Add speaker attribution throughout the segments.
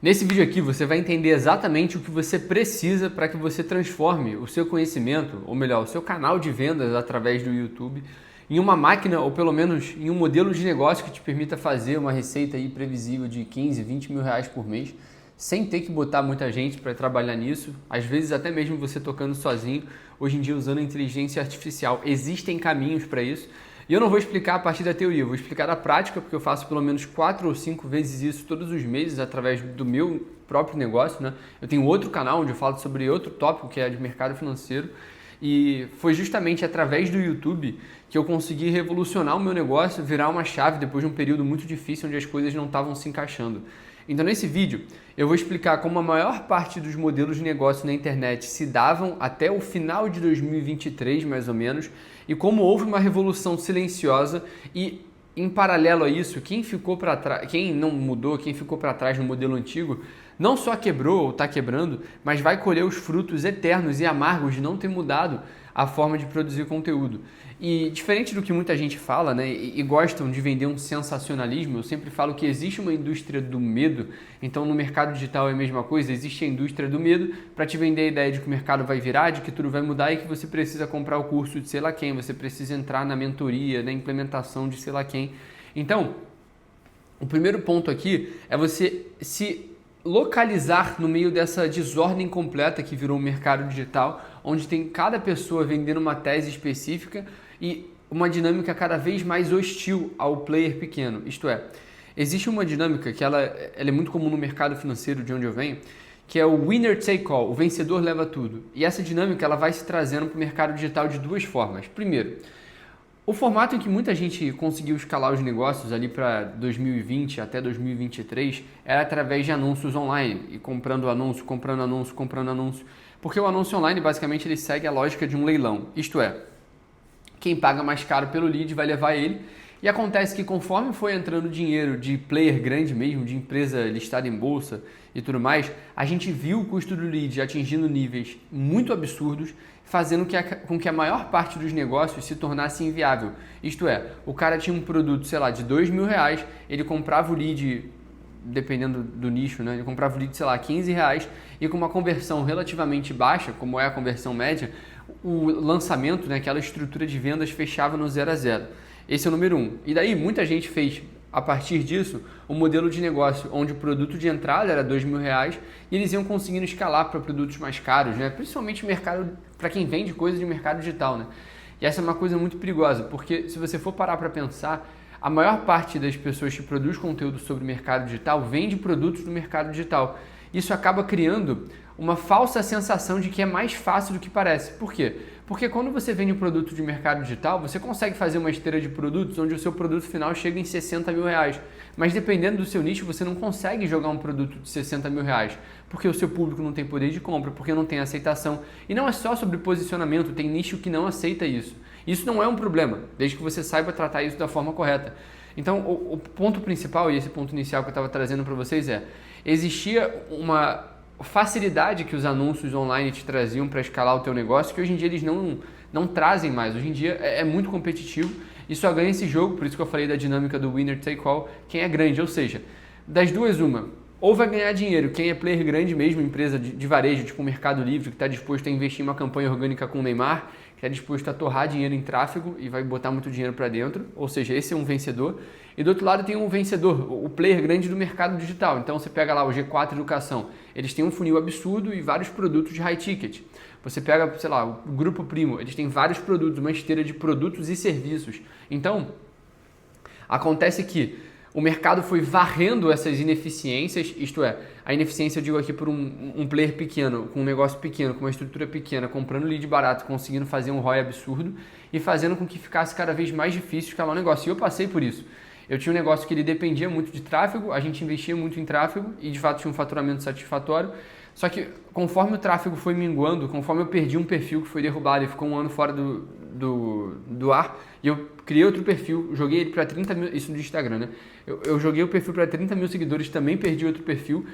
Speaker 1: Nesse vídeo aqui você vai entender exatamente o que você precisa para que você transforme o seu conhecimento, ou melhor, o seu canal de vendas através do YouTube, em uma máquina ou pelo menos em um modelo de negócio que te permita fazer uma receita aí previsível de 15, 20 mil reais por mês, sem ter que botar muita gente para trabalhar nisso, às vezes até mesmo você tocando sozinho, hoje em dia usando a inteligência artificial. Existem caminhos para isso. E eu não vou explicar a partir da teoria, eu vou explicar da prática, porque eu faço pelo menos 4 ou 5 vezes isso todos os meses através do meu próprio negócio, né? Eu tenho outro canal onde eu falo sobre outro tópico que é de mercado financeiro e foi justamente através do YouTube que eu consegui revolucionar o meu negócio, virar uma chave depois de um período muito difícil onde as coisas não estavam se encaixando. Então nesse vídeo eu vou explicar como a maior parte dos modelos de negócio na internet se davam até o final de 2023 mais ou menos e como houve uma revolução silenciosa e em paralelo a isso, quem ficou para trás, quem não mudou, quem ficou para trás no modelo antigo, não só quebrou ou está quebrando, mas vai colher os frutos eternos e amargos de não ter mudado a forma de produzir conteúdo. E diferente do que muita gente fala, né, e gostam de vender um sensacionalismo, eu sempre falo que existe uma indústria do medo, então no mercado digital é a mesma coisa, existe a indústria do medo para te vender a ideia de que o mercado vai virar, de que tudo vai mudar e que você precisa comprar o curso de sei lá quem, você precisa entrar na mentoria, na implementação de sei lá quem. Então, o primeiro ponto aqui é você se localizar no meio dessa desordem completa que virou o mercado digital, onde tem cada pessoa vendendo uma tese específica e uma dinâmica cada vez mais hostil ao player pequeno. Isto é, existe uma dinâmica que ela é muito comum no mercado financeiro de onde eu venho, que é o winner take all, o vencedor leva tudo. E essa dinâmica ela vai se trazendo para o mercado digital de duas formas. Primeiro, o formato em que muita gente conseguiu escalar os negócios ali para 2020 até 2023 era através de anúncios online e comprando anúncio, comprando anúncio, comprando anúncio. Porque o anúncio online basicamente ele segue a lógica de um leilão, isto é, quem paga mais caro pelo lead vai levar ele. E acontece que conforme foi entrando dinheiro de player grande mesmo, de empresa listada em bolsa e tudo mais, a gente viu o custo do lead atingindo níveis muito absurdos, fazendo com que a maior parte dos negócios se tornasse inviável. Isto é, o cara tinha um produto, sei lá, de 2 mil reais, ele comprava o lead, dependendo do nicho, né? Ele comprava o lead, sei lá, 15 reais e com uma conversão relativamente baixa, como é a conversão média, o lançamento, né, aquela estrutura de vendas fechava no 0 a 0. Esse é o número 1. E daí muita gente fez, a partir disso, um modelo de negócio onde o produto de entrada era 2 mil reais e eles iam conseguindo escalar para produtos mais caros, né? Principalmente mercado para quem vende coisa de mercado digital, né? E essa é uma coisa muito perigosa, porque se você for parar para pensar, a maior parte das pessoas que produz conteúdo sobre o mercado digital vende produtos do mercado digital. Isso acaba criando uma falsa sensação de que é mais fácil do que parece. Por quê? Porque quando você vende um produto de mercado digital, você consegue fazer uma esteira de produtos onde o seu produto final chega em 60 mil reais. Mas dependendo do seu nicho, você não consegue jogar um produto de 60 mil reais, porque o seu público não tem poder de compra, porque não tem aceitação. E não é só sobre posicionamento, tem nicho que não aceita isso. Isso não é um problema, desde que você saiba tratar isso da forma correta. Então, o ponto principal, e esse ponto inicial que eu estava trazendo para vocês existia uma facilidade que os anúncios online te traziam para escalar o teu negócio, que hoje em dia eles não trazem mais. Hoje em dia é muito competitivo e só ganha esse jogo, por isso que eu falei da dinâmica do winner take all, quem é grande, ou seja, das duas uma, ou vai ganhar dinheiro quem é player grande mesmo, empresa de varejo, tipo o Mercado Livre, que está disposto a investir em uma campanha orgânica com o Neymar, que é disposto a torrar dinheiro em tráfego e vai botar muito dinheiro para dentro, ou seja, esse é um vencedor. E do outro lado tem um vencedor, o player grande do mercado digital. Então você pega lá o G4 Educação, eles têm um funil absurdo e vários produtos de high ticket. Você pega, sei lá, o Grupo Primo, eles têm vários produtos, uma esteira de produtos e serviços. Então, acontece que o mercado foi varrendo essas ineficiências, isto é, a ineficiência eu digo aqui por um player pequeno, com um negócio pequeno, com uma estrutura pequena, comprando lead barato, conseguindo fazer um ROI absurdo e fazendo com que ficasse cada vez mais difícil escalar o negócio. E eu passei por isso. Eu tinha um negócio que ele dependia muito de tráfego, a gente investia muito em tráfego e de fato tinha um faturamento satisfatório. Só que conforme o tráfego foi minguando, conforme eu perdi um perfil que foi derrubado e ficou um ano fora do ar, e eu criei outro perfil, joguei ele para 30 mil, isso no Instagram, né? Eu joguei o perfil para 30 mil seguidores, também perdi outro perfil.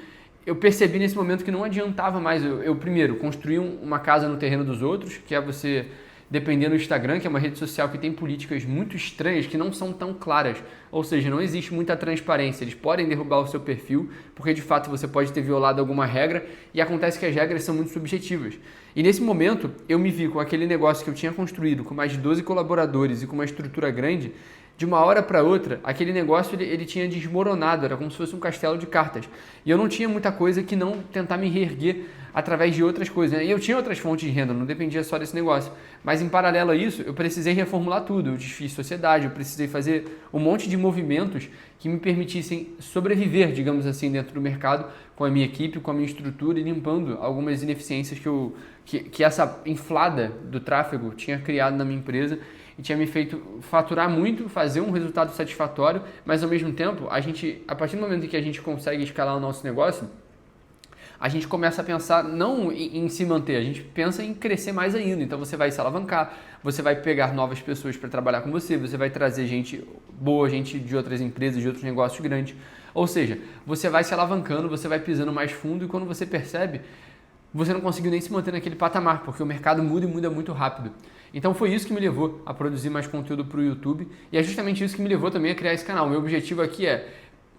Speaker 1: Eu percebi nesse momento que não adiantava mais. Eu primeiro, construí uma casa no terreno dos outros, que é você dependendo do Instagram, que é uma rede social que tem políticas muito estranhas, que não são tão claras, ou seja, não existe muita transparência. Eles podem derrubar o seu perfil, porque de fato você pode ter violado alguma regra, e acontece que as regras são muito subjetivas. E nesse momento, eu me vi com aquele negócio que eu tinha construído, com mais de 12 colaboradores e com uma estrutura grande, de uma hora para outra, aquele negócio ele tinha desmoronado, era como se fosse um castelo de cartas. E eu não tinha muita coisa que não tentar me reerguer através de outras coisas, né? E eu tinha outras fontes de renda, não dependia só desse negócio. Mas em paralelo a isso, eu precisei reformular tudo. Eu desfiz sociedade, eu precisei fazer um monte de movimentos que me permitissem sobreviver, digamos assim, dentro do mercado, com a minha equipe, com a minha estrutura e limpando algumas ineficiências que essa inflada do tráfego tinha criado na minha empresa e tinha me feito faturar muito, fazer um resultado satisfatório, mas ao mesmo tempo, a partir do momento em que a gente consegue escalar o nosso negócio, a gente começa a pensar não em se manter, a gente pensa em crescer mais ainda. Então você vai se alavancar, você vai pegar novas pessoas para trabalhar com você, você vai trazer gente boa, gente de outras empresas, de outros negócios grandes. Ou seja, você vai se alavancando, você vai pisando mais fundo e quando você percebe, você não conseguiu nem se manter naquele patamar, porque o mercado muda e muda muito rápido. Então foi isso que me levou a produzir mais conteúdo para o YouTube e é justamente isso que me levou também a criar esse canal. Meu objetivo aqui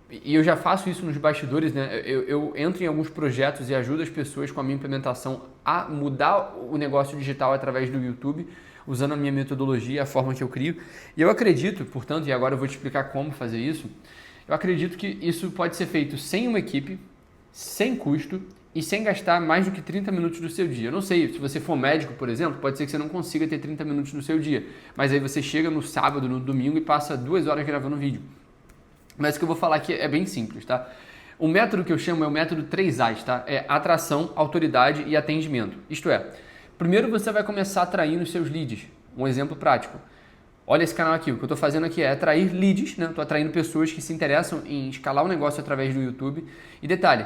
Speaker 1: e eu já faço isso nos bastidores, né? Eu entro em alguns projetos e ajudo as pessoas com a minha implementação a mudar o negócio digital através do YouTube, usando a minha metodologia, a forma que eu crio. E eu acredito, portanto, e agora eu vou te explicar como fazer isso, eu acredito que isso pode ser feito sem uma equipe, sem custo e sem gastar mais do que 30 minutos do seu dia. Eu não sei, se você for médico, por exemplo, pode ser que você não consiga ter 30 minutos no seu dia, mas aí você chega no sábado, no domingo e passa 2 horas gravando vídeo. Mas o que eu vou falar aqui é bem simples, tá? O método que eu chamo é o método 3As, tá? É atração, autoridade e atendimento. Isto é, primeiro você vai começar atraindo os seus leads. Um exemplo prático. Olha esse canal aqui, o que eu estou fazendo aqui é atrair leads, né? Estou atraindo pessoas que se interessam em escalar o negócio através do YouTube. E detalhe,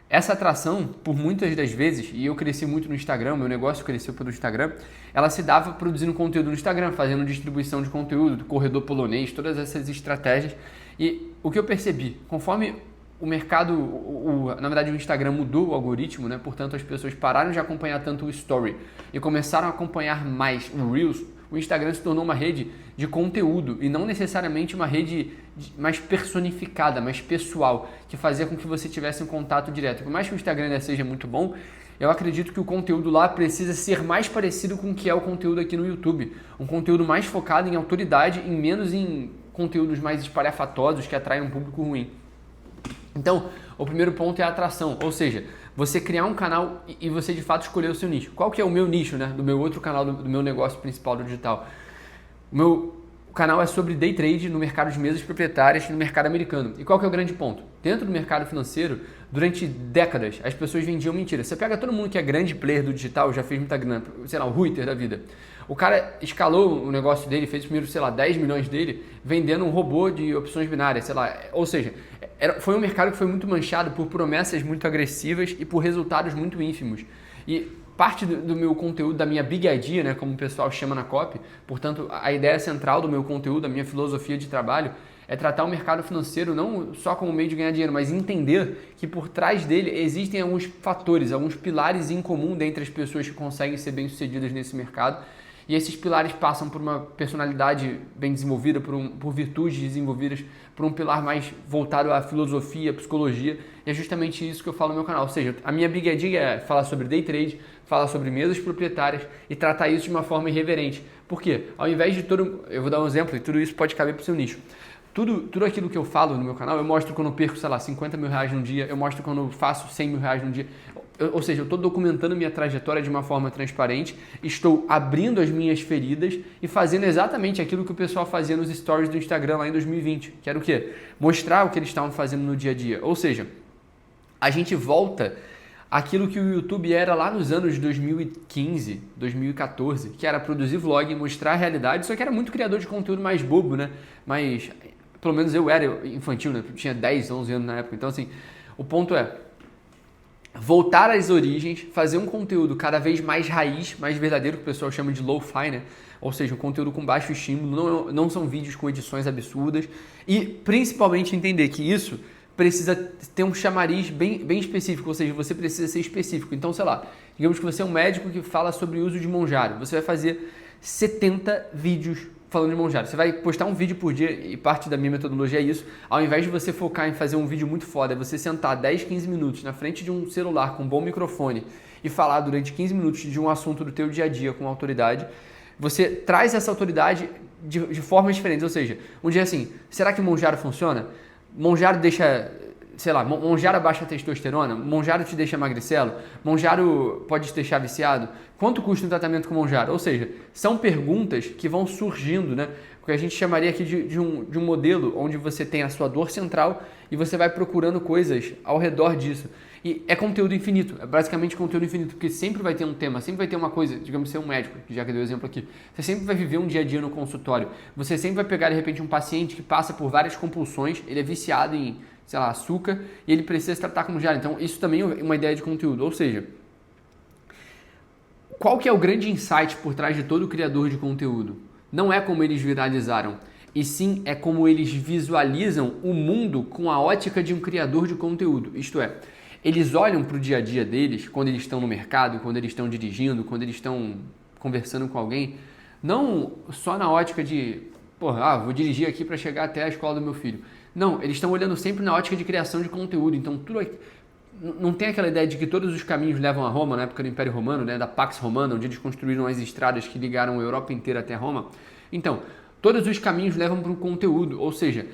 Speaker 1: essa atração, por muitas das vezes, e eu cresci muito no Instagram, meu negócio cresceu pelo Instagram, ela se dava produzindo conteúdo no Instagram, fazendo distribuição de conteúdo, corredor polonês, todas essas estratégias. E o que eu percebi, conforme o mercado, na verdade o Instagram mudou o algoritmo, né? Portanto as pessoas pararam de acompanhar tanto o Story e começaram a acompanhar mais o Reels, o Instagram se tornou uma rede de conteúdo e não necessariamente uma rede mais personificada, mais pessoal, que fazia com que você tivesse um contato direto. Por mais que o Instagram ainda seja muito bom, eu acredito que o conteúdo lá precisa ser mais parecido com o que é o conteúdo aqui no YouTube. Um conteúdo mais focado em autoridade e menos em conteúdos mais espalhafatosos que atraem um público ruim. Então, o primeiro ponto é a atração, ou seja, você criar um canal e você de fato escolher o seu nicho. Qual que é o meu nicho, né? Do meu outro canal, do meu negócio principal do digital? O canal é sobre day trade no mercado de mesas proprietárias no mercado americano. E qual que é o grande ponto? Dentro do mercado financeiro, durante décadas, as pessoas vendiam mentira. Você pega todo mundo que é grande player do digital, já fez muita grana, sei lá, o Reuters da vida. O cara escalou o negócio dele, fez primeiro, sei lá, 10 milhões dele, vendendo um robô de opções binárias, sei lá. Ou seja, foi um mercado que foi muito manchado por promessas muito agressivas e por resultados muito ínfimos. E parte do meu conteúdo, da minha big idea, né, como o pessoal chama na copy, portanto, a ideia central do meu conteúdo, a minha filosofia de trabalho, é tratar o mercado financeiro não só como meio de ganhar dinheiro, mas entender que por trás dele existem alguns fatores, alguns pilares em comum dentre as pessoas que conseguem ser bem-sucedidas nesse mercado. E esses pilares passam por uma personalidade bem desenvolvida, por virtudes desenvolvidas, por um pilar mais voltado à filosofia, à psicologia. E é justamente isso que eu falo no meu canal. Ou seja, a minha big idea é falar sobre day trade, falar sobre mesas proprietárias e tratar isso de uma forma irreverente. Por quê? Ao invés de eu vou dar um exemplo e tudo isso pode caber para o seu nicho. Tudo aquilo que eu falo no meu canal, eu mostro quando eu perco, sei lá, 50 mil reais num dia, eu mostro quando eu faço 100 mil reais num dia. Ou seja, eu estou documentando minha trajetória de uma forma transparente, estou abrindo as minhas feridas e fazendo exatamente aquilo que o pessoal fazia nos stories do Instagram lá em 2020, que era o quê? Mostrar o que eles estavam fazendo no dia a dia. Ou seja, a gente volta àquilo que o YouTube era lá nos anos 2015, 2014, que era produzir vlog, mostrar a realidade, só que era muito criador de conteúdo mais bobo, né? Mas, pelo menos eu era infantil, né? Eu tinha 10, 11 anos na época. Então, assim, o ponto é voltar às origens, fazer um conteúdo cada vez mais raiz, mais verdadeiro, que o pessoal chama de lo-fi, né? Ou seja, um conteúdo com baixo estímulo, não são vídeos com edições absurdas e principalmente entender que isso precisa ter um chamariz bem específico, ou seja, você precisa ser específico. Então, sei lá, digamos que você é um médico que fala sobre o uso de monjário, você vai fazer 70 vídeos falando de Monjaro. Você vai postar um vídeo por dia e parte da minha metodologia é isso. Ao invés de você focar em fazer um vídeo muito foda, é você sentar 10, 15 minutos na frente de um celular com um bom microfone e falar durante 15 minutos de um assunto do teu dia a dia com autoridade. Você traz essa autoridade de formas diferentes. Ou seja, um dia assim, será que Monjaro funciona? Monjaro deixa... sei lá, Monjaro baixa testosterona? Monjaro te deixa magricelo? Monjaro pode te deixar viciado? Quanto custa um tratamento com Monjaro? Ou seja, são perguntas que vão surgindo, né? O que a gente chamaria aqui de um modelo onde você tem a sua dor central e você vai procurando coisas ao redor disso. E é conteúdo infinito, é basicamente conteúdo infinito, porque sempre vai ter um tema, sempre vai ter uma coisa, digamos, ser um médico, já que eu dei o exemplo aqui. Você sempre vai viver um dia a dia no consultório. Você sempre vai pegar, de repente, um paciente que passa por várias compulsões, ele é viciado em, sei lá, açúcar, e ele precisa se tratar com Monjaro. Então, isso também é uma ideia de conteúdo. Ou seja, qual que é o grande insight por trás de todo criador de conteúdo? Não é como eles viralizaram, e sim é como eles visualizam o mundo com a ótica de um criador de conteúdo. Isto é, eles olham para o dia a dia deles, quando eles estão no mercado, quando eles estão dirigindo, quando eles estão conversando com alguém, não só na ótica de, vou dirigir aqui para chegar até a escola do meu filho. Não, eles estão olhando sempre na ótica de criação de conteúdo. Então, tudo aqui, não tem aquela ideia de que todos os caminhos levam a Roma, na época do Império Romano, né, da Pax Romana, onde eles construíram as estradas que ligaram a Europa inteira até Roma. Então, todos os caminhos levam para um conteúdo, ou seja,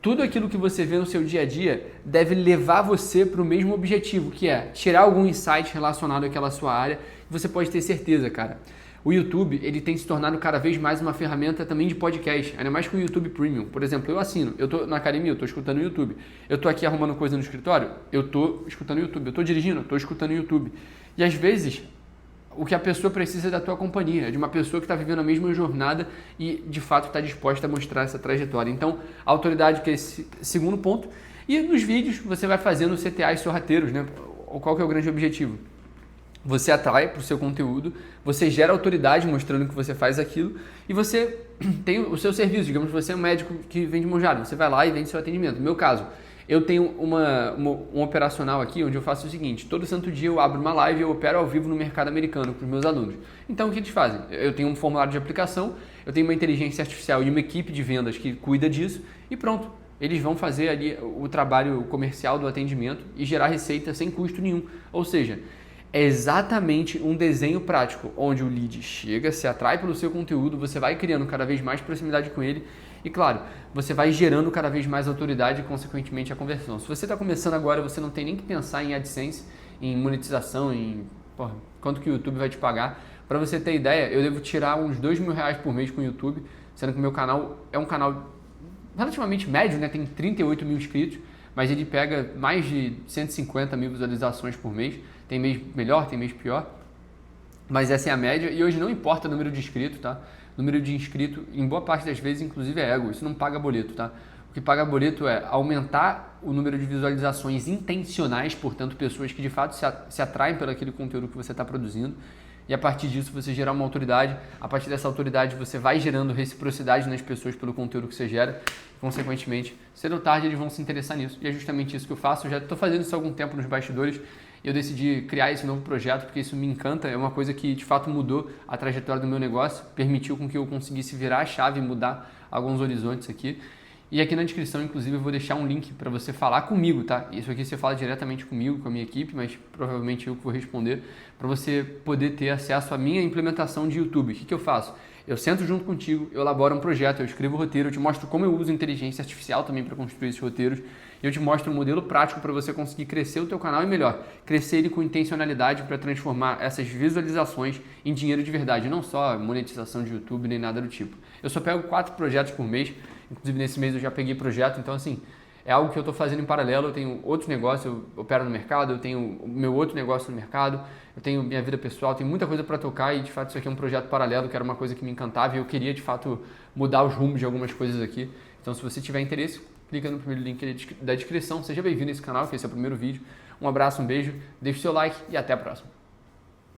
Speaker 1: tudo aquilo que você vê no seu dia a dia deve levar você para o mesmo objetivo, que é tirar algum insight relacionado àquela sua área. E você pode ter certeza, cara. O YouTube, ele tem se tornado cada vez mais uma ferramenta também de podcast, ainda mais com o YouTube Premium. Por exemplo, eu assino, eu tô na academia, eu tô escutando o YouTube. Eu tô aqui arrumando coisa no escritório, eu tô escutando o YouTube. Eu tô dirigindo, eu tô escutando o YouTube. E às vezes, o que a pessoa precisa é da tua companhia, de uma pessoa que está vivendo a mesma jornada e, de fato, está disposta a mostrar essa trajetória. Então, a autoridade, que é esse segundo ponto. E nos vídeos, você vai fazendo CTAs sorrateiros, né? Qual que é o grande objetivo? Você atrai para o seu conteúdo, você gera autoridade mostrando que você faz aquilo e você tem o seu serviço. Digamos que você é um médico que vende Monjaro, você vai lá e vende seu atendimento. No meu caso, eu tenho um operacional aqui onde eu faço o seguinte: todo santo dia eu abro uma live e eu opero ao vivo no mercado americano para os meus alunos. Então o que eles fazem? Eu tenho um formulário de aplicação, eu tenho uma inteligência artificial e uma equipe de vendas que cuida disso e pronto. Eles vão fazer ali o trabalho comercial do atendimento e gerar receita sem custo nenhum. Ou seja, é exatamente um desenho prático, onde o lead chega, se atrai pelo seu conteúdo, você vai criando cada vez mais proximidade com ele e, claro, você vai gerando cada vez mais autoridade e, consequentemente, a conversão. Se você está começando agora, você não tem nem que pensar em AdSense, em monetização, em quanto que o YouTube vai te pagar. Para você ter ideia, eu devo tirar uns R$2.000 por mês com o YouTube, sendo que o meu canal é um canal relativamente médio, né? Tem 38 mil inscritos, mas ele pega mais de 150 mil visualizações por mês. Tem mês melhor, tem mês pior, mas essa é a média e hoje não importa o número de inscritos, tá? O número de inscritos, em boa parte das vezes, inclusive é ego, isso não paga boleto, tá? O que paga boleto é aumentar o número de visualizações intencionais, portanto, pessoas que de fato se atraem pelo aquele conteúdo que você está produzindo. E a partir disso você gerar uma autoridade, a partir dessa autoridade você vai gerando reciprocidade nas pessoas pelo conteúdo que você gera, consequentemente, cedo ou tarde eles vão se interessar nisso. E é justamente isso que eu faço, eu já estou fazendo isso há algum tempo nos bastidores, e eu decidi criar esse novo projeto porque isso me encanta, é uma coisa que de fato mudou a trajetória do meu negócio, permitiu com que eu conseguisse virar a chave e mudar alguns horizontes aqui. E aqui na descrição, inclusive, eu vou deixar um link para você falar comigo, tá? Isso aqui você fala diretamente comigo, com a minha equipe, mas provavelmente eu que vou responder, para você poder ter acesso à minha implementação de YouTube. O que eu faço? Eu sento junto contigo, eu elaboro um projeto, eu escrevo o roteiro, eu te mostro como eu uso inteligência artificial também para construir esses roteiros, e eu te mostro um modelo prático para você conseguir crescer o teu canal e, melhor, crescer ele com intencionalidade para transformar essas visualizações em dinheiro de verdade, não só monetização de YouTube nem nada do tipo. Eu só pego 4 projetos por mês, inclusive nesse mês eu já peguei projeto, então assim, é algo que eu estou fazendo em paralelo. Eu tenho outros negócios, eu opero no mercado, eu tenho o meu outro negócio no mercado, eu tenho minha vida pessoal, tenho muita coisa para tocar e de fato isso aqui é um projeto paralelo, que era uma coisa que me encantava e eu queria de fato mudar os rumos de algumas coisas aqui. Então se você tiver interesse, clica no primeiro link da descrição, seja bem-vindo a esse canal, que esse é o primeiro vídeo. Um abraço, um beijo, deixe o seu like e até a próxima.